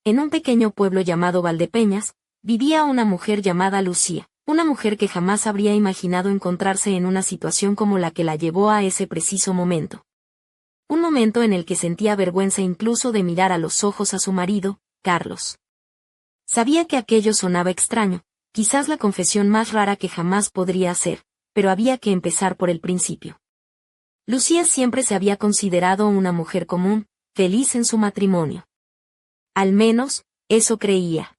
En un pequeño pueblo llamado Valdepeñas, vivía una mujer llamada Lucía, una mujer que jamás habría imaginado encontrarse en una situación como la que la llevó a ese preciso momento. Un momento en el que sentía vergüenza incluso de mirar a los ojos a su marido, Carlos. Sabía que aquello sonaba extraño, quizás la confesión más rara que jamás podría hacer, pero había que empezar por el principio. Lucía siempre se había considerado una mujer común, feliz en su matrimonio. Al menos, eso creía.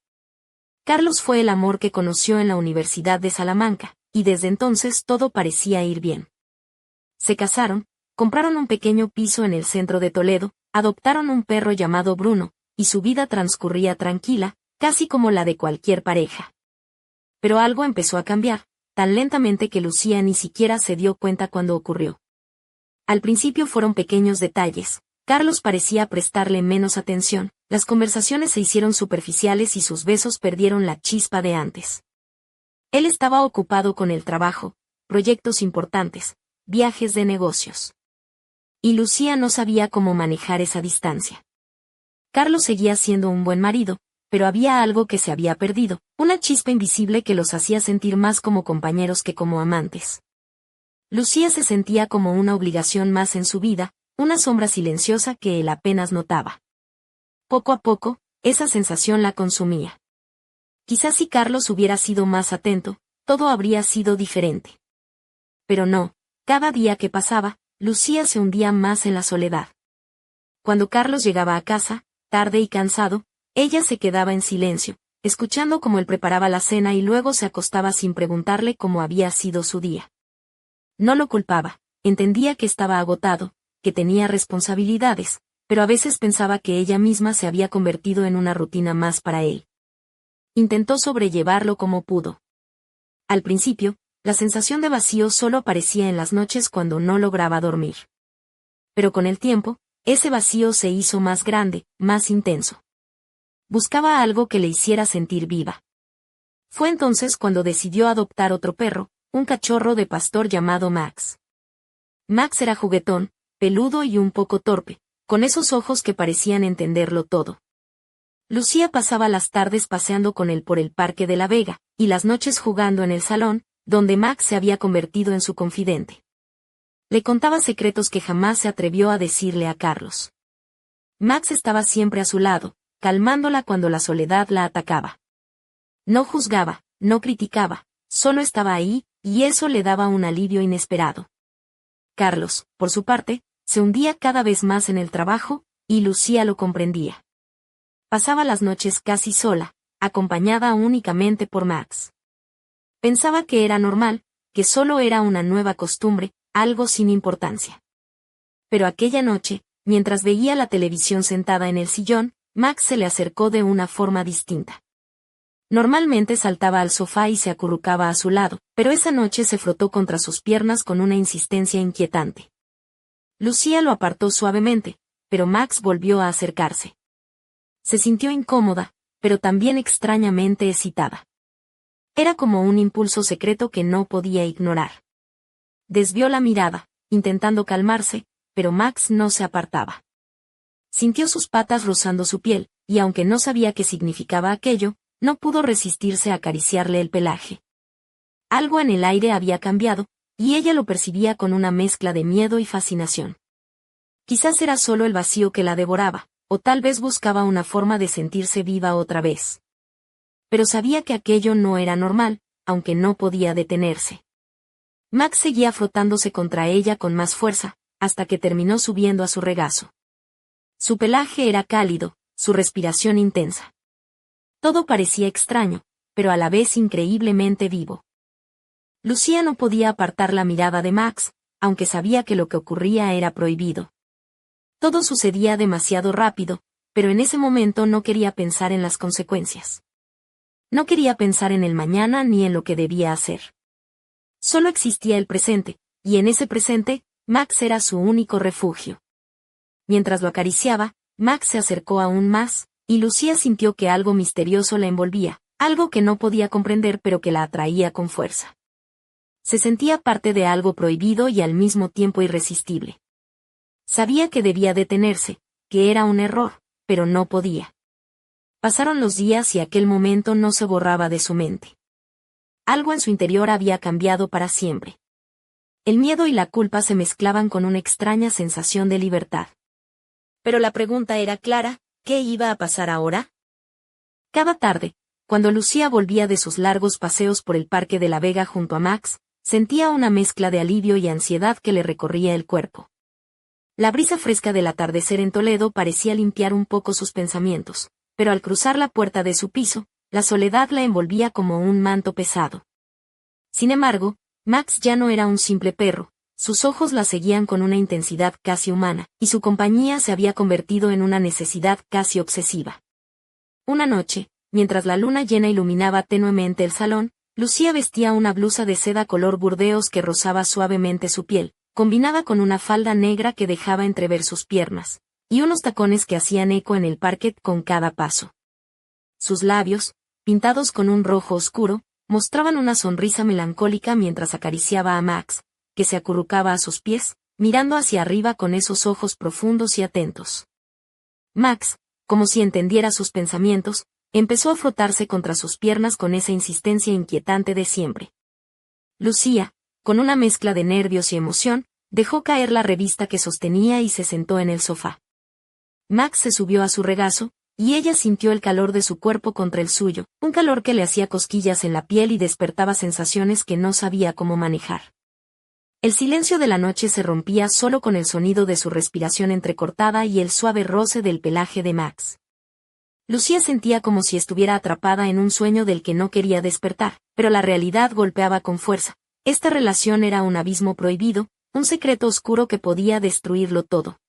Carlos fue el amor que conoció en la Universidad de Salamanca, y desde entonces todo parecía ir bien. Se casaron, compraron un pequeño piso en el centro de Toledo, adoptaron un perro llamado Bruno, y su vida transcurría tranquila, casi como la de cualquier pareja. Pero algo empezó a cambiar, tan lentamente que Lucía ni siquiera se dio cuenta cuando ocurrió. Al principio fueron pequeños detalles. Carlos parecía prestarle menos atención, las conversaciones se hicieron superficiales y sus besos perdieron la chispa de antes. Él estaba ocupado con el trabajo, proyectos importantes, viajes de negocios. Y Lucía no sabía cómo manejar esa distancia. Carlos seguía siendo un buen marido, pero había algo que se había perdido, una chispa invisible que los hacía sentir más como compañeros que como amantes. Lucía se sentía como una obligación más en su vida, una sombra silenciosa que él apenas notaba. Poco a poco, esa sensación la consumía. Quizás si Carlos hubiera sido más atento, todo habría sido diferente. Pero no, cada día que pasaba, Lucía se hundía más en la soledad. Cuando Carlos llegaba a casa, tarde y cansado, ella se quedaba en silencio, escuchando cómo él preparaba la cena y luego se acostaba sin preguntarle cómo había sido su día. No lo culpaba, entendía que estaba agotado, que tenía responsabilidades, pero a veces pensaba que ella misma se había convertido en una rutina más para él. Intentó sobrellevarlo como pudo. Al principio, la sensación de vacío solo aparecía en las noches cuando no lograba dormir. Pero con el tiempo, ese vacío se hizo más grande, más intenso. Buscaba algo que le hiciera sentir viva. Fue entonces cuando decidió adoptar otro perro, un cachorro de pastor llamado Max. Max era juguetón, peludo y un poco torpe, con esos ojos que parecían entenderlo todo. Lucía pasaba las tardes paseando con él por el Parque de la Vega, y las noches jugando en el salón, donde Max se había convertido en su confidente. Le contaba secretos que jamás se atrevió a decirle a Carlos. Max estaba siempre a su lado, calmándola cuando la soledad la atacaba. No juzgaba, no criticaba, solo estaba ahí, y eso le daba un alivio inesperado. Carlos, por su parte, se hundía cada vez más en el trabajo, y Lucía lo comprendía. Pasaba las noches casi sola, acompañada únicamente por Max. Pensaba que era normal, que solo era una nueva costumbre, algo sin importancia. Pero aquella noche, mientras veía la televisión sentada en el sillón, Max se le acercó de una forma distinta. Normalmente saltaba al sofá y se acurrucaba a su lado, pero esa noche se frotó contra sus piernas con una insistencia inquietante. Lucía lo apartó suavemente, pero Max volvió a acercarse. Se sintió incómoda, pero también extrañamente excitada. Era como un impulso secreto que no podía ignorar. Desvió la mirada, intentando calmarse, pero Max no se apartaba. Sintió sus patas rozando su piel, y aunque no sabía qué significaba aquello, no pudo resistirse a acariciarle el pelaje. Algo en el aire había cambiado, y ella lo percibía con una mezcla de miedo y fascinación. Quizás era solo el vacío que la devoraba, o tal vez buscaba una forma de sentirse viva otra vez. Pero sabía que aquello no era normal, aunque no podía detenerse. Max seguía frotándose contra ella con más fuerza, hasta que terminó subiendo a su regazo. Su pelaje era cálido, su respiración intensa. Todo parecía extraño, pero a la vez increíblemente vivo. Lucía no podía apartar la mirada de Max, aunque sabía que lo que ocurría era prohibido. Todo sucedía demasiado rápido, pero en ese momento no quería pensar en las consecuencias. No quería pensar en el mañana ni en lo que debía hacer. Solo existía el presente, y en ese presente, Max era su único refugio. Mientras lo acariciaba, Max se acercó aún más, y Lucía sintió que algo misterioso la envolvía, algo que no podía comprender pero que la atraía con fuerza. Se sentía parte de algo prohibido y al mismo tiempo irresistible. Sabía que debía detenerse, que era un error, pero no podía. Pasaron los días y aquel momento no se borraba de su mente. Algo en su interior había cambiado para siempre. El miedo y la culpa se mezclaban con una extraña sensación de libertad. Pero la pregunta era clara, ¿qué iba a pasar ahora? Cada tarde, cuando Lucía volvía de sus largos paseos por el Parque de la Vega junto a Max, sentía una mezcla de alivio y ansiedad que le recorría el cuerpo. La brisa fresca del atardecer en Toledo parecía limpiar un poco sus pensamientos, pero al cruzar la puerta de su piso, la soledad la envolvía como un manto pesado. Sin embargo, Max ya no era un simple perro, sus ojos la seguían con una intensidad casi humana, y su compañía se había convertido en una necesidad casi obsesiva. Una noche, mientras la luna llena iluminaba tenuemente el salón, Lucía vestía una blusa de seda color burdeos que rozaba suavemente su piel, combinada con una falda negra que dejaba entrever sus piernas, y unos tacones que hacían eco en el parquet con cada paso. Sus labios, pintados con un rojo oscuro, mostraban una sonrisa melancólica mientras acariciaba a Max, que se acurrucaba a sus pies, mirando hacia arriba con esos ojos profundos y atentos. Max, como si entendiera sus pensamientos, empezó a frotarse contra sus piernas con esa insistencia inquietante de siempre. Lucía, con una mezcla de nervios y emoción, dejó caer la revista que sostenía y se sentó en el sofá. Max se subió a su regazo, y ella sintió el calor de su cuerpo contra el suyo, un calor que le hacía cosquillas en la piel y despertaba sensaciones que no sabía cómo manejar. El silencio de la noche se rompía solo con el sonido de su respiración entrecortada y el suave roce del pelaje de Max. Lucía sentía como si estuviera atrapada en un sueño del que no quería despertar, pero la realidad golpeaba con fuerza. Esta relación era un abismo prohibido, un secreto oscuro que podía destruirlo todo.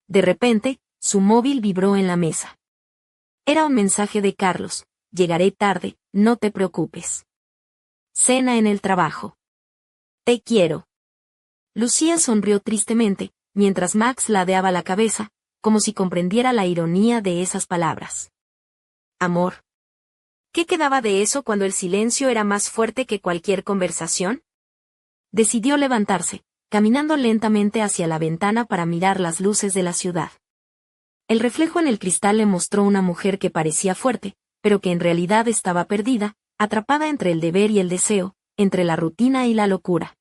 De repente, su móvil vibró en la mesa. Era un mensaje de Carlos: llegaré tarde, no te preocupes. Cena en el trabajo. Te quiero. Lucía sonrió tristemente, mientras Max ladeaba la cabeza, como si comprendiera la ironía de esas palabras. Amor. ¿Qué quedaba de eso cuando el silencio era más fuerte que cualquier conversación? Decidió levantarse, caminando lentamente hacia la ventana para mirar las luces de la ciudad. El reflejo en el cristal le mostró una mujer que parecía fuerte, pero que en realidad estaba perdida, atrapada entre el deber y el deseo, entre la rutina y la locura.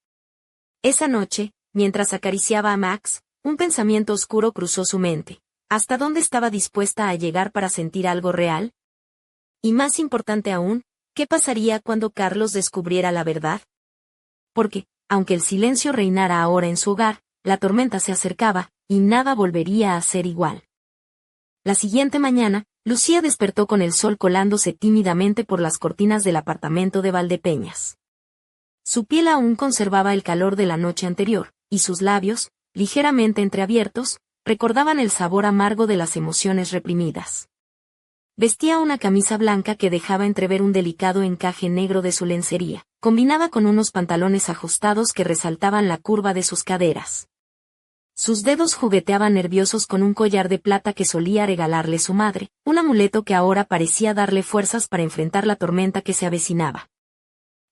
Esa noche, mientras acariciaba a Max, un pensamiento oscuro cruzó su mente. ¿Hasta dónde estaba dispuesta a llegar para sentir algo real? Y más importante aún, ¿qué pasaría cuando Carlos descubriera la verdad? Porque, aunque el silencio reinara ahora en su hogar, la tormenta se acercaba, y nada volvería a ser igual. La siguiente mañana, Lucía despertó con el sol colándose tímidamente por las cortinas del apartamento de Valdepeñas. Su piel aún conservaba el calor de la noche anterior, y sus labios, ligeramente entreabiertos, recordaban el sabor amargo de las emociones reprimidas. Vestía una camisa blanca que dejaba entrever un delicado encaje negro de su lencería, combinada con unos pantalones ajustados que resaltaban la curva de sus caderas. Sus dedos jugueteaban nerviosos con un collar de plata que solía regalarle su madre, un amuleto que ahora parecía darle fuerzas para enfrentar la tormenta que se avecinaba.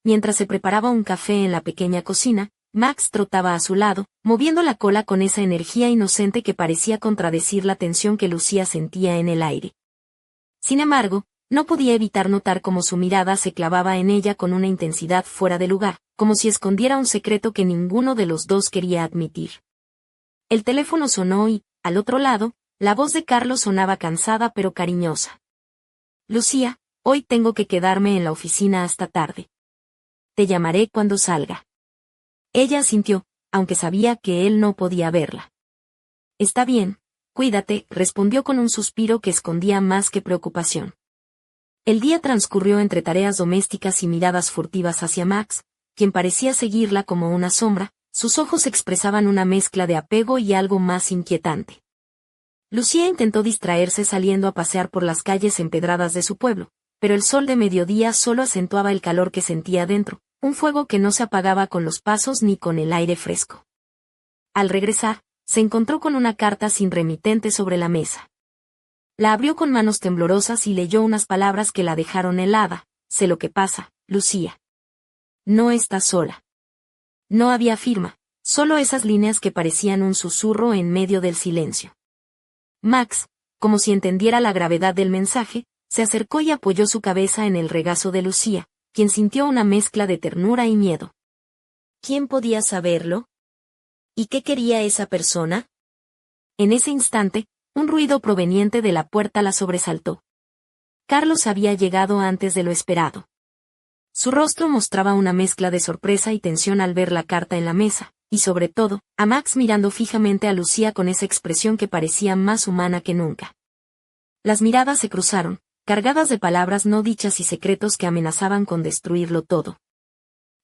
Mientras se preparaba un café en la pequeña cocina, Max trotaba a su lado, moviendo la cola con esa energía inocente que parecía contradecir la tensión que Lucía sentía en el aire. Sin embargo, no podía evitar notar cómo su mirada se clavaba en ella con una intensidad fuera de lugar, como si escondiera un secreto que ninguno de los dos quería admitir. El teléfono sonó y, al otro lado, la voz de Carlos sonaba cansada pero cariñosa. Lucía, hoy tengo que quedarme en la oficina hasta tarde. Te llamaré cuando salga. Ella asintió, aunque sabía que él no podía verla. Está bien, cuídate, respondió con un suspiro que escondía más que preocupación. El día transcurrió entre tareas domésticas y miradas furtivas hacia Max, quien parecía seguirla como una sombra. Sus ojos expresaban una mezcla de apego y algo más inquietante. Lucía intentó distraerse saliendo a pasear por las calles empedradas de su pueblo, pero el sol de mediodía solo acentuaba el calor que sentía dentro, un fuego que no se apagaba con los pasos ni con el aire fresco. Al regresar, se encontró con una carta sin remitente sobre la mesa. La abrió con manos temblorosas y leyó unas palabras que la dejaron helada. Sé lo que pasa, Lucía. No estás sola. No había firma, solo esas líneas que parecían un susurro en medio del silencio. Max, como si entendiera la gravedad del mensaje, Se acercó y apoyó su cabeza en el regazo de Lucía, quien sintió una mezcla de ternura y miedo. ¿Quién podía saberlo? ¿Y qué quería esa persona? En ese instante, un ruido proveniente de la puerta la sobresaltó. Carlos había llegado antes de lo esperado. Su rostro mostraba una mezcla de sorpresa y tensión al ver la carta en la mesa, y sobre todo, a Max mirando fijamente a Lucía con esa expresión que parecía más humana que nunca. Las miradas se cruzaron, cargadas de palabras no dichas y secretos que amenazaban con destruirlo todo.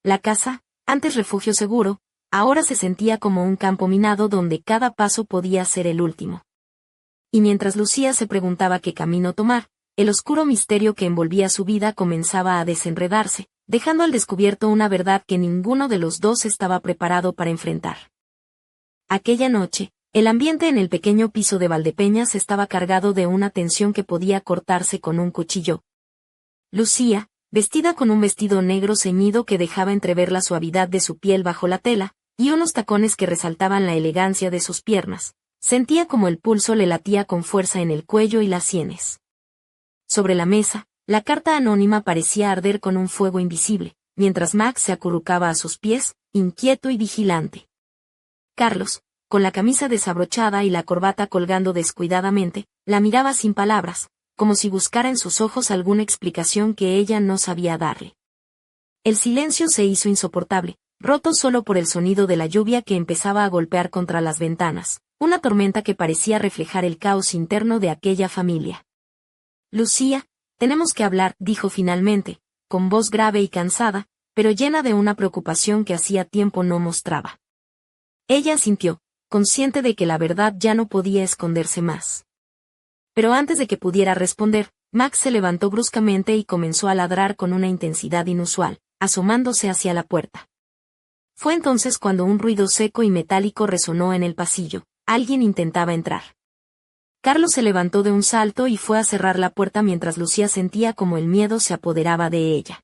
La casa, antes refugio seguro, ahora se sentía como un campo minado donde cada paso podía ser el último. Y mientras Lucía se preguntaba qué camino tomar, el oscuro misterio que envolvía su vida comenzaba a desenredarse, dejando al descubierto una verdad que ninguno de los dos estaba preparado para enfrentar. Aquella noche, el ambiente en el pequeño piso de Valdepeñas estaba cargado de una tensión que podía cortarse con un cuchillo. Lucía, vestida con un vestido negro ceñido que dejaba entrever la suavidad de su piel bajo la tela, y unos tacones que resaltaban la elegancia de sus piernas, sentía como el pulso le latía con fuerza en el cuello y las sienes. Sobre la mesa, la carta anónima parecía arder con un fuego invisible, mientras Max se acurrucaba a sus pies, inquieto y vigilante. Carlos, con la camisa desabrochada y la corbata colgando descuidadamente, la miraba sin palabras, como si buscara en sus ojos alguna explicación que ella no sabía darle. El silencio se hizo insoportable, roto solo por el sonido de la lluvia que empezaba a golpear contra las ventanas, una tormenta que parecía reflejar el caos interno de aquella familia. Lucía, tenemos que hablar, dijo finalmente, con voz grave y cansada, pero llena de una preocupación que hacía tiempo no mostraba. Ella asintió, consciente de que la verdad ya no podía esconderse más. Pero antes de que pudiera responder, Max se levantó bruscamente y comenzó a ladrar con una intensidad inusual, asomándose hacia la puerta. Fue entonces cuando un ruido seco y metálico resonó en el pasillo. Alguien intentaba entrar. Carlos se levantó de un salto y fue a cerrar la puerta mientras Lucía sentía como el miedo se apoderaba de ella.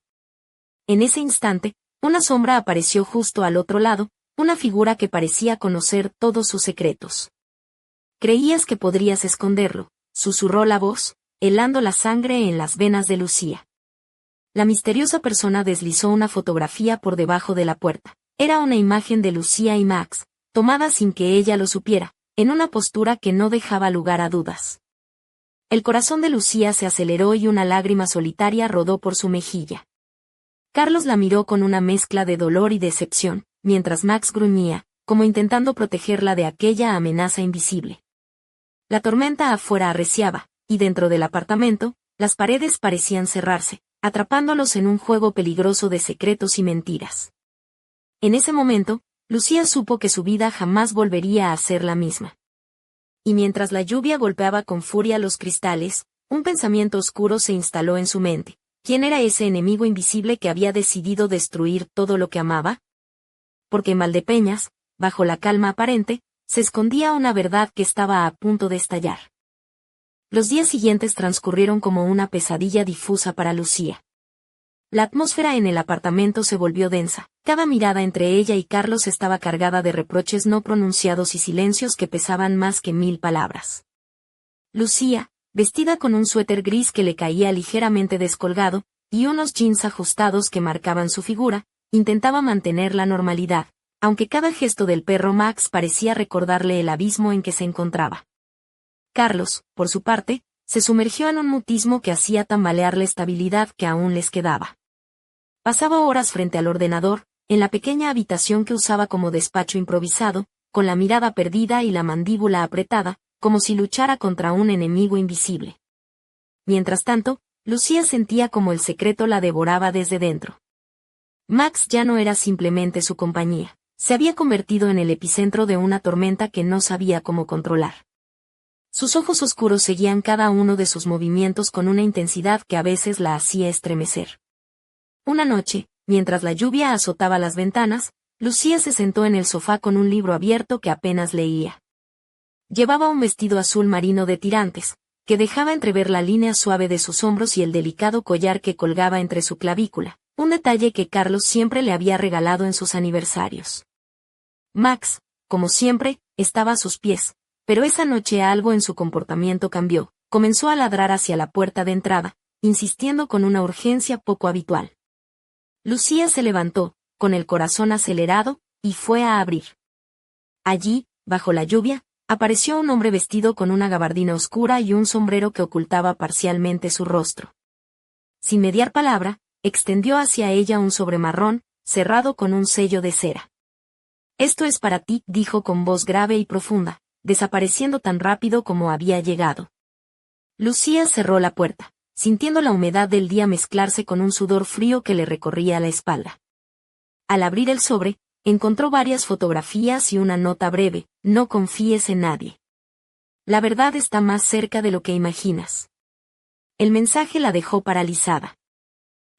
En ese instante, una sombra apareció justo al otro lado, una figura que parecía conocer todos sus secretos. «Creías que podrías esconderlo», susurró la voz, helando la sangre en las venas de Lucía. La misteriosa persona deslizó una fotografía por debajo de la puerta. Era una imagen de Lucía y Max, tomada sin que ella lo supiera, en una postura que no dejaba lugar a dudas. El corazón de Lucía se aceleró y una lágrima solitaria rodó por su mejilla. Carlos la miró con una mezcla de dolor y decepción, mientras Max gruñía, como intentando protegerla de aquella amenaza invisible. La tormenta afuera arreciaba, y dentro del apartamento, las paredes parecían cerrarse, atrapándolos en un juego peligroso de secretos y mentiras. En ese momento, Lucía supo que su vida jamás volvería a ser la misma. Y mientras la lluvia golpeaba con furia los cristales, un pensamiento oscuro se instaló en su mente. ¿Quién era ese enemigo invisible que había decidido destruir todo lo que amaba? Porque en Valdepeñas, bajo la calma aparente, se escondía una verdad que estaba a punto de estallar. Los días siguientes transcurrieron como una pesadilla difusa para Lucía. La atmósfera en el apartamento se volvió densa, cada mirada entre ella y Carlos estaba cargada de reproches no pronunciados y silencios que pesaban más que 1000 palabras. Lucía, vestida con un suéter gris que le caía ligeramente descolgado, y unos jeans ajustados que marcaban su figura, intentaba mantener la normalidad, aunque cada gesto del perro Max parecía recordarle el abismo en que se encontraba. Carlos, por su parte, se sumergió en un mutismo que hacía tambalear la estabilidad que aún les quedaba. Pasaba horas frente al ordenador, en la pequeña habitación que usaba como despacho improvisado, con la mirada perdida y la mandíbula apretada, como si luchara contra un enemigo invisible. Mientras tanto, Lucía sentía como el secreto la devoraba desde dentro. Max ya no era simplemente su compañía, se había convertido en el epicentro de una tormenta que no sabía cómo controlar. Sus ojos oscuros seguían cada uno de sus movimientos con una intensidad que a veces la hacía estremecer. Una noche, mientras la lluvia azotaba las ventanas, Lucía se sentó en el sofá con un libro abierto que apenas leía. Llevaba un vestido azul marino de tirantes, que dejaba entrever la línea suave de sus hombros y el delicado collar que colgaba entre su clavícula, un detalle que Carlos siempre le había regalado en sus aniversarios. Max, como siempre, estaba a sus pies, pero esa noche algo en su comportamiento cambió. comenzó a ladrar hacia la puerta de entrada, insistiendo con una urgencia poco habitual. Lucía se levantó, con el corazón acelerado, y fue a abrir. Allí, bajo la lluvia, apareció un hombre vestido con una gabardina oscura y un sombrero que ocultaba parcialmente su rostro. Sin mediar palabra, extendió hacia ella un sobre marrón, cerrado con un sello de cera. «Esto es para ti», dijo con voz grave y profunda, desapareciendo tan rápido como había llegado. Lucía cerró la puerta, sintiendo la humedad del día mezclarse con un sudor frío que le recorría la espalda. Al abrir el sobre, encontró varias fotografías y una nota breve: «No confíes en nadie. La verdad está más cerca de lo que imaginas». El mensaje la dejó paralizada.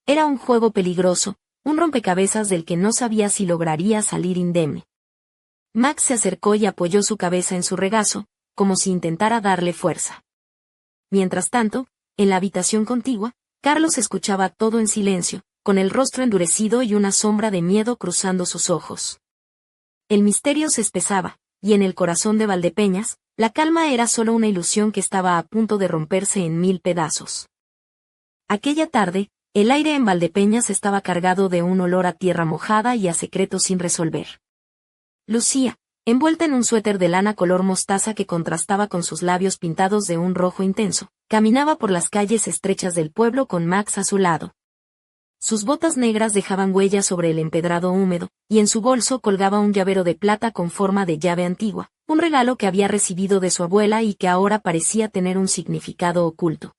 Era un juego peligroso, un rompecabezas del que no sabía si lograría salir indemne. Max se acercó y apoyó su cabeza en su regazo, como si intentara darle fuerza. Mientras tanto, en la habitación contigua, Carlos escuchaba todo en silencio, con el rostro endurecido y una sombra de miedo cruzando sus ojos. El misterio se espesaba, y en el corazón de Valdepeñas, la calma era solo una ilusión que estaba a punto de romperse en 1000 pedazos. Aquella tarde, el aire en Valdepeñas estaba cargado de un olor a tierra mojada y a secretos sin resolver. Lucía, envuelta en un suéter de lana color mostaza que contrastaba con sus labios pintados de un rojo intenso, caminaba por las calles estrechas del pueblo con Max a su lado. Sus botas negras dejaban huellas sobre el empedrado húmedo, y en su bolso colgaba un llavero de plata con forma de llave antigua, un regalo que había recibido de su abuela y que ahora parecía tener un significado oculto.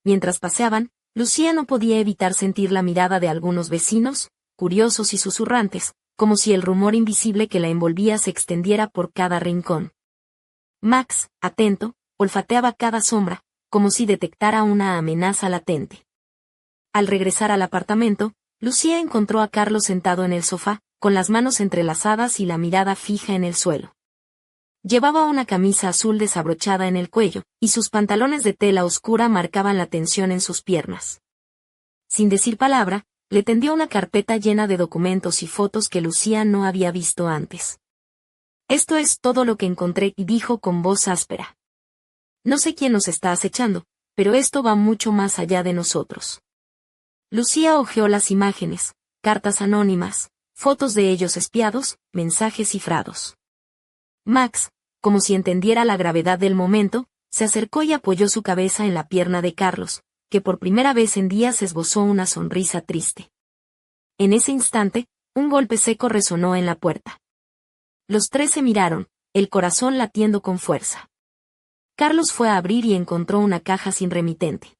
Mientras paseaban, Lucía no podía evitar sentir la mirada de algunos vecinos, curiosos y susurrantes, como si el rumor invisible que la envolvía se extendiera por cada rincón. Max, atento, olfateaba cada sombra, como si detectara una amenaza latente. Al regresar al apartamento, Lucía encontró a Carlos sentado en el sofá, con las manos entrelazadas y la mirada fija en el suelo. Llevaba una camisa azul desabrochada en el cuello, y sus pantalones de tela oscura marcaban la tensión en sus piernas. Sin decir palabra, le tendió una carpeta llena de documentos y fotos que Lucía no había visto antes. «Esto es todo lo que encontré», dijo con voz áspera. «No sé quién nos está acechando, pero esto va mucho más allá de nosotros». Lucía hojeó las imágenes, cartas anónimas, fotos de ellos espiados, mensajes cifrados. Max, como si entendiera la gravedad del momento, se acercó y apoyó su cabeza en la pierna de Carlos, que por primera vez en días esbozó una sonrisa triste. En ese instante, un golpe seco resonó en la puerta. Los tres se miraron, el corazón latiendo con fuerza. Carlos fue a abrir y encontró una caja sin remitente.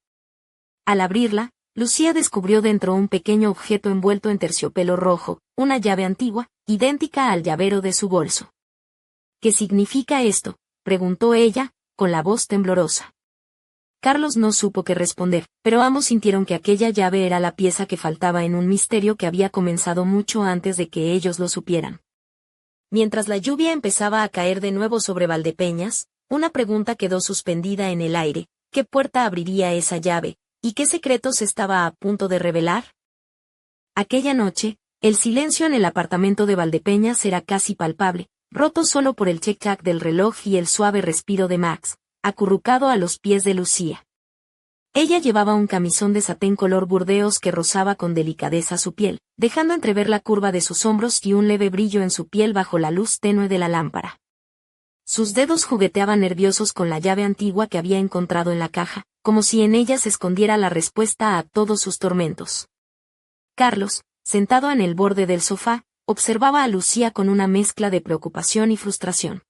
Al abrirla, Lucía descubrió dentro un pequeño objeto envuelto en terciopelo rojo, una llave antigua, idéntica al llavero de su bolso. «¿Qué significa esto?», preguntó ella, con la voz temblorosa. Carlos no supo qué responder, pero ambos sintieron que aquella llave era la pieza que faltaba en un misterio que había comenzado mucho antes de que ellos lo supieran. Mientras la lluvia empezaba a caer de nuevo sobre Valdepeñas, una pregunta quedó suspendida en el aire: ¿qué puerta abriría esa llave, y qué secretos estaba a punto de revelar? Aquella noche, el silencio en el apartamento de Valdepeñas era casi palpable, roto solo por el tic-tac del reloj y el suave respiro de Max, acurrucado a los pies de Lucía. Ella llevaba un camisón de satén color burdeos que rozaba con delicadeza su piel, dejando entrever la curva de sus hombros y un leve brillo en su piel bajo la luz tenue de la lámpara. Sus dedos jugueteaban nerviosos con la llave antigua que había encontrado en la caja, como si en ella se escondiera la respuesta a todos sus tormentos. Carlos, sentado en el borde del sofá, observaba a Lucía con una mezcla de preocupación y frustración.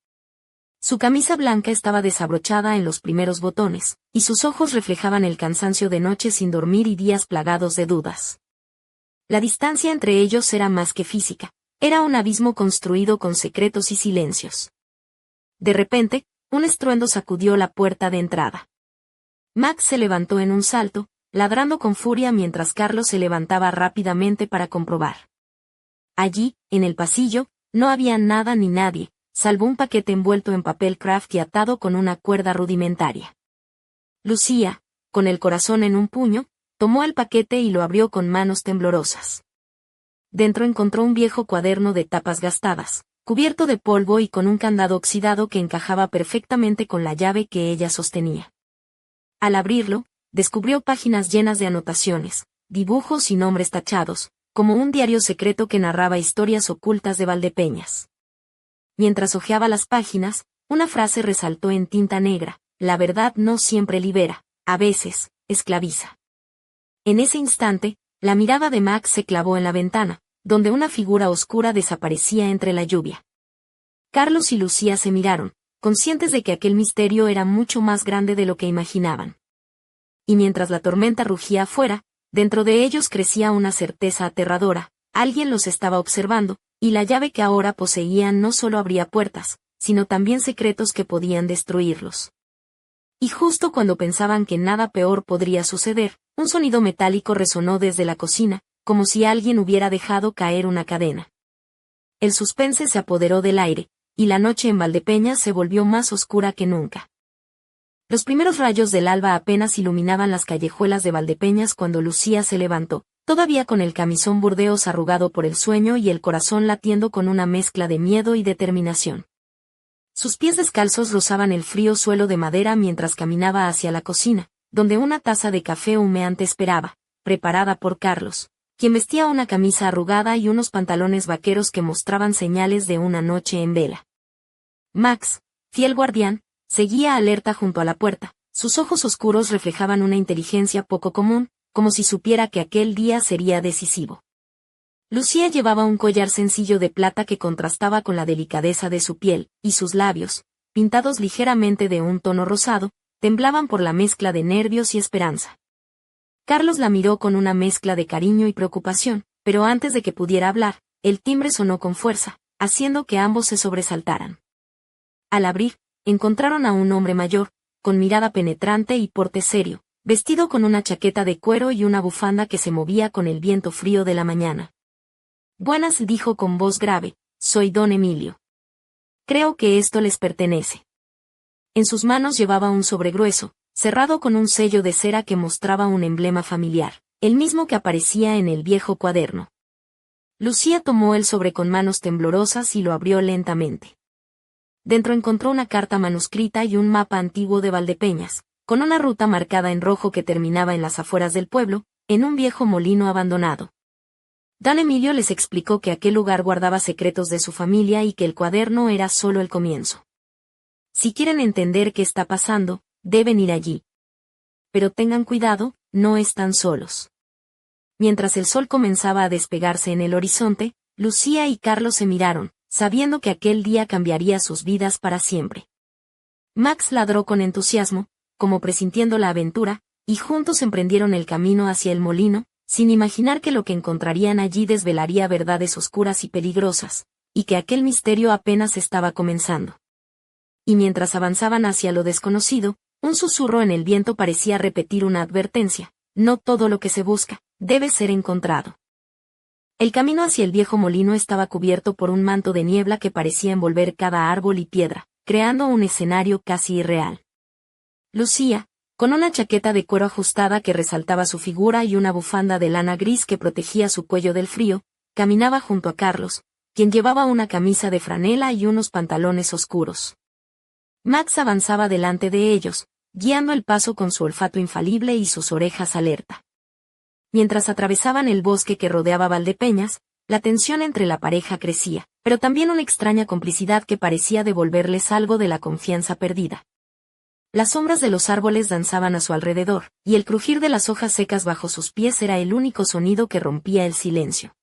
Su camisa blanca estaba desabrochada en los primeros botones, y sus ojos reflejaban el cansancio de noches sin dormir y días plagados de dudas. La distancia entre ellos era más que física, era un abismo construido con secretos y silencios. De repente, un estruendo sacudió la puerta de entrada. Max se levantó en un salto, ladrando con furia mientras Carlos se levantaba rápidamente para comprobar. Allí, en el pasillo, no había nada ni nadie, salvo un paquete envuelto en papel craft y atado con una cuerda rudimentaria. Lucía, con el corazón en un puño, tomó el paquete y lo abrió con manos temblorosas. Dentro encontró un viejo cuaderno de tapas gastadas, cubierto de polvo y con un candado oxidado que encajaba perfectamente con la llave que ella sostenía. Al abrirlo, descubrió páginas llenas de anotaciones, dibujos y nombres tachados, como un diario secreto que narraba historias ocultas de Valdepeñas. Mientras hojeaba las páginas, una frase resaltó en tinta negra: la verdad no siempre libera, a veces, esclaviza. En ese instante, la mirada de Max se clavó en la ventana, donde una figura oscura desaparecía entre la lluvia. Carlos y Lucía se miraron, conscientes de que aquel misterio era mucho más grande de lo que imaginaban. Y mientras la tormenta rugía afuera, dentro de ellos crecía una certeza aterradora: alguien los estaba observando, y la llave que ahora poseían no solo abría puertas, sino también secretos que podían destruirlos. Y justo cuando pensaban que nada peor podría suceder, un sonido metálico resonó desde la cocina, como si alguien hubiera dejado caer una cadena. El suspense se apoderó del aire, y la noche en Valdepeñas se volvió más oscura que nunca. Los primeros rayos del alba apenas iluminaban las callejuelas de Valdepeñas cuando Lucía se levantó, todavía con el camisón burdeos arrugado por el sueño y el corazón latiendo con una mezcla de miedo y determinación. Sus pies descalzos rozaban el frío suelo de madera mientras caminaba hacia la cocina, donde una taza de café humeante esperaba, preparada por Carlos, quien vestía una camisa arrugada y unos pantalones vaqueros que mostraban señales de una noche en vela. Max, fiel guardián, seguía alerta junto a la puerta. Sus ojos oscuros reflejaban una inteligencia poco común, como si supiera que aquel día sería decisivo. Lucía llevaba un collar sencillo de plata que contrastaba con la delicadeza de su piel, y sus labios, pintados ligeramente de un tono rosado, temblaban por la mezcla de nervios y esperanza. Carlos la miró con una mezcla de cariño y preocupación, pero antes de que pudiera hablar, el timbre sonó con fuerza, haciendo que ambos se sobresaltaran. Al abrir, encontraron a un hombre mayor, con mirada penetrante y porte serio, vestido con una chaqueta de cuero y una bufanda que se movía con el viento frío de la mañana. «Buenas», dijo con voz grave, «soy don Emilio. Creo que esto les pertenece». En sus manos llevaba un sobre grueso, cerrado con un sello de cera que mostraba un emblema familiar, el mismo que aparecía en el viejo cuaderno. Lucía tomó el sobre con manos temblorosas y lo abrió lentamente. Dentro encontró una carta manuscrita y un mapa antiguo de Valdepeñas, con una ruta marcada en rojo que terminaba en las afueras del pueblo, en un viejo molino abandonado. Don Emilio les explicó que aquel lugar guardaba secretos de su familia y que el cuaderno era solo el comienzo. Si quieren entender qué está pasando, deben ir allí. Pero tengan cuidado, no están solos. Mientras el sol comenzaba a despegarse en el horizonte, Lucía y Carlos se miraron, sabiendo que aquel día cambiaría sus vidas para siempre. Max ladró con entusiasmo, como presintiendo la aventura, y juntos emprendieron el camino hacia el molino, sin imaginar que lo que encontrarían allí desvelaría verdades oscuras y peligrosas, y que aquel misterio apenas estaba comenzando. Y mientras avanzaban hacia lo desconocido, un susurro en el viento parecía repetir una advertencia: no todo lo que se busca debe ser encontrado. El camino hacia el viejo molino estaba cubierto por un manto de niebla que parecía envolver cada árbol y piedra, creando un escenario casi irreal. Lucía, con una chaqueta de cuero ajustada que resaltaba su figura y una bufanda de lana gris que protegía su cuello del frío, caminaba junto a Carlos, quien llevaba una camisa de franela y unos pantalones oscuros. Max avanzaba delante de ellos, guiando el paso con su olfato infalible y sus orejas alerta. Mientras atravesaban el bosque que rodeaba Valdepeñas, la tensión entre la pareja crecía, pero también una extraña complicidad que parecía devolverles algo de la confianza perdida. Las sombras de los árboles danzaban a su alrededor, y el crujir de las hojas secas bajo sus pies era el único sonido que rompía el silencio.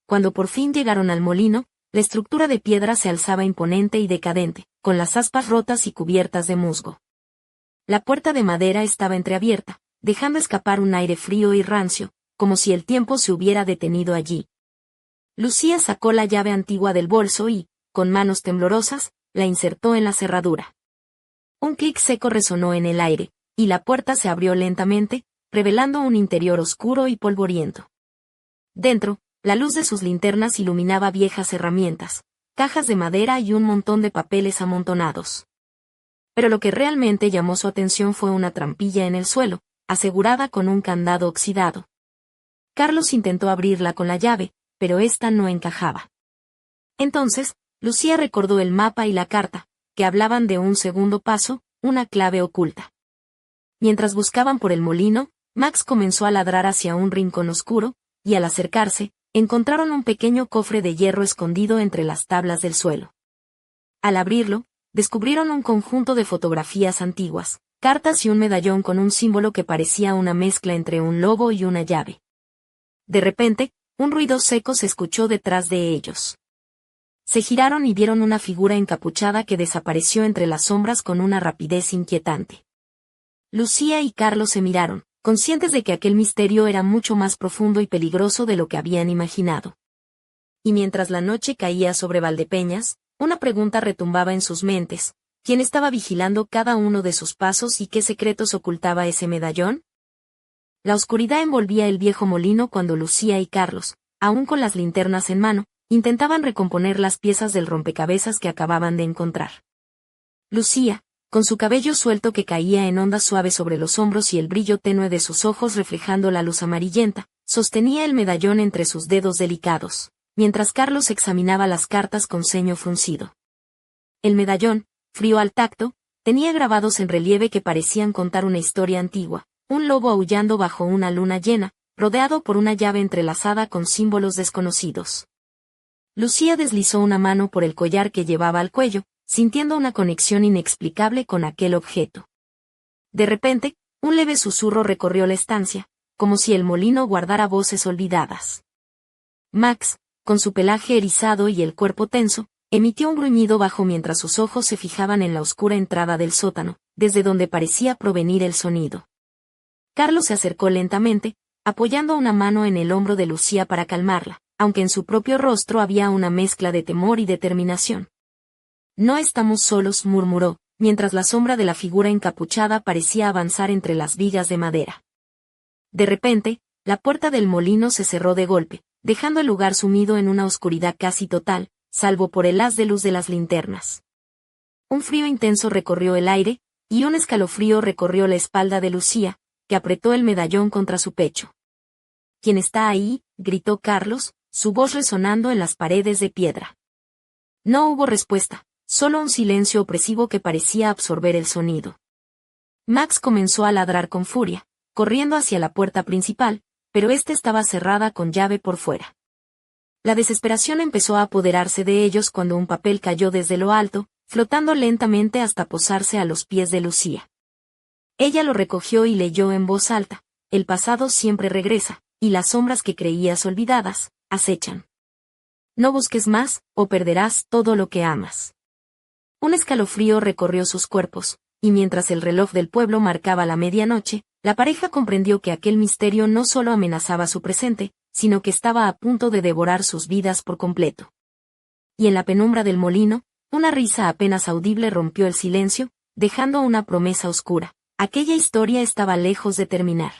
Cuando por fin llegaron al molino, la estructura de piedra se alzaba imponente y decadente, con las aspas rotas y cubiertas de musgo. La puerta de madera estaba entreabierta, dejando escapar un aire frío y rancio, como si el tiempo se hubiera detenido allí. Lucía sacó la llave antigua del bolso y, con manos temblorosas, la insertó en la cerradura. Un clic seco resonó en el aire, y la puerta se abrió lentamente, revelando un interior oscuro y polvoriento. Dentro, la luz de sus linternas iluminaba viejas herramientas, cajas de madera y un montón de papeles amontonados. Pero lo que realmente llamó su atención fue una trampilla en el suelo, asegurada con un candado oxidado. Carlos intentó abrirla con la llave, pero ésta no encajaba. Entonces, Lucía recordó el mapa y la carta, que hablaban de un segundo paso, una clave oculta. Mientras buscaban por el molino, Max comenzó a ladrar hacia un rincón oscuro, y al acercarse, encontraron un pequeño cofre de hierro escondido entre las tablas del suelo. Al abrirlo, descubrieron un conjunto de fotografías antiguas, cartas y un medallón con un símbolo que parecía una mezcla entre un lobo y una llave. De repente, un ruido seco se escuchó detrás de ellos. Se giraron y vieron una figura encapuchada que desapareció entre las sombras con una rapidez inquietante. Lucía y Carlos se miraron, conscientes de que aquel misterio era mucho más profundo y peligroso de lo que habían imaginado. Y mientras la noche caía sobre Valdepeñas, una pregunta retumbaba en sus mentes: ¿quién estaba vigilando cada uno de sus pasos y qué secretos ocultaba ese medallón? La oscuridad envolvía el viejo molino cuando Lucía y Carlos, aún con las linternas en mano, intentaban recomponer las piezas del rompecabezas que acababan de encontrar. Lucía, con su cabello suelto que caía en ondas suaves sobre los hombros y el brillo tenue de sus ojos reflejando la luz amarillenta, sostenía el medallón entre sus dedos delicados, mientras Carlos examinaba las cartas con ceño fruncido. El medallón, frío al tacto, tenía grabados en relieve que parecían contar una historia antigua: un lobo aullando bajo una luna llena, rodeado por una llave entrelazada con símbolos desconocidos. Lucía deslizó una mano por el collar que llevaba al cuello, sintiendo una conexión inexplicable con aquel objeto. De repente, un leve susurro recorrió la estancia, como si el molino guardara voces olvidadas. Max, con su pelaje erizado y el cuerpo tenso, emitió un gruñido bajo mientras sus ojos se fijaban en la oscura entrada del sótano, desde donde parecía provenir el sonido. Carlos se acercó lentamente, apoyando una mano en el hombro de Lucía para calmarla, aunque en su propio rostro había una mezcla de temor y determinación. «No estamos solos», murmuró, mientras la sombra de la figura encapuchada parecía avanzar entre las vigas de madera. De repente, la puerta del molino se cerró de golpe, dejando el lugar sumido en una oscuridad casi total, salvo por el haz de luz de las linternas. Un frío intenso recorrió el aire, y un escalofrío recorrió la espalda de Lucía, que apretó el medallón contra su pecho. «¿Quién está ahí?», gritó Carlos, su voz resonando en las paredes de piedra. No hubo respuesta, solo un silencio opresivo que parecía absorber el sonido. Max comenzó a ladrar con furia, corriendo hacia la puerta principal, pero ésta estaba cerrada con llave por fuera. La desesperación empezó a apoderarse de ellos cuando un papel cayó desde lo alto, flotando lentamente hasta posarse a los pies de Lucía. Ella lo recogió y leyó en voz alta: «El pasado siempre regresa, y las sombras que creías olvidadas, acechan. No busques más, o perderás todo lo que amas». Un escalofrío recorrió sus cuerpos, y mientras el reloj del pueblo marcaba la medianoche, la pareja comprendió que aquel misterio no solo amenazaba su presente, sino que estaba a punto de devorar sus vidas por completo. Y en la penumbra del molino, una risa apenas audible rompió el silencio, dejando una promesa oscura: aquella historia estaba lejos de terminar.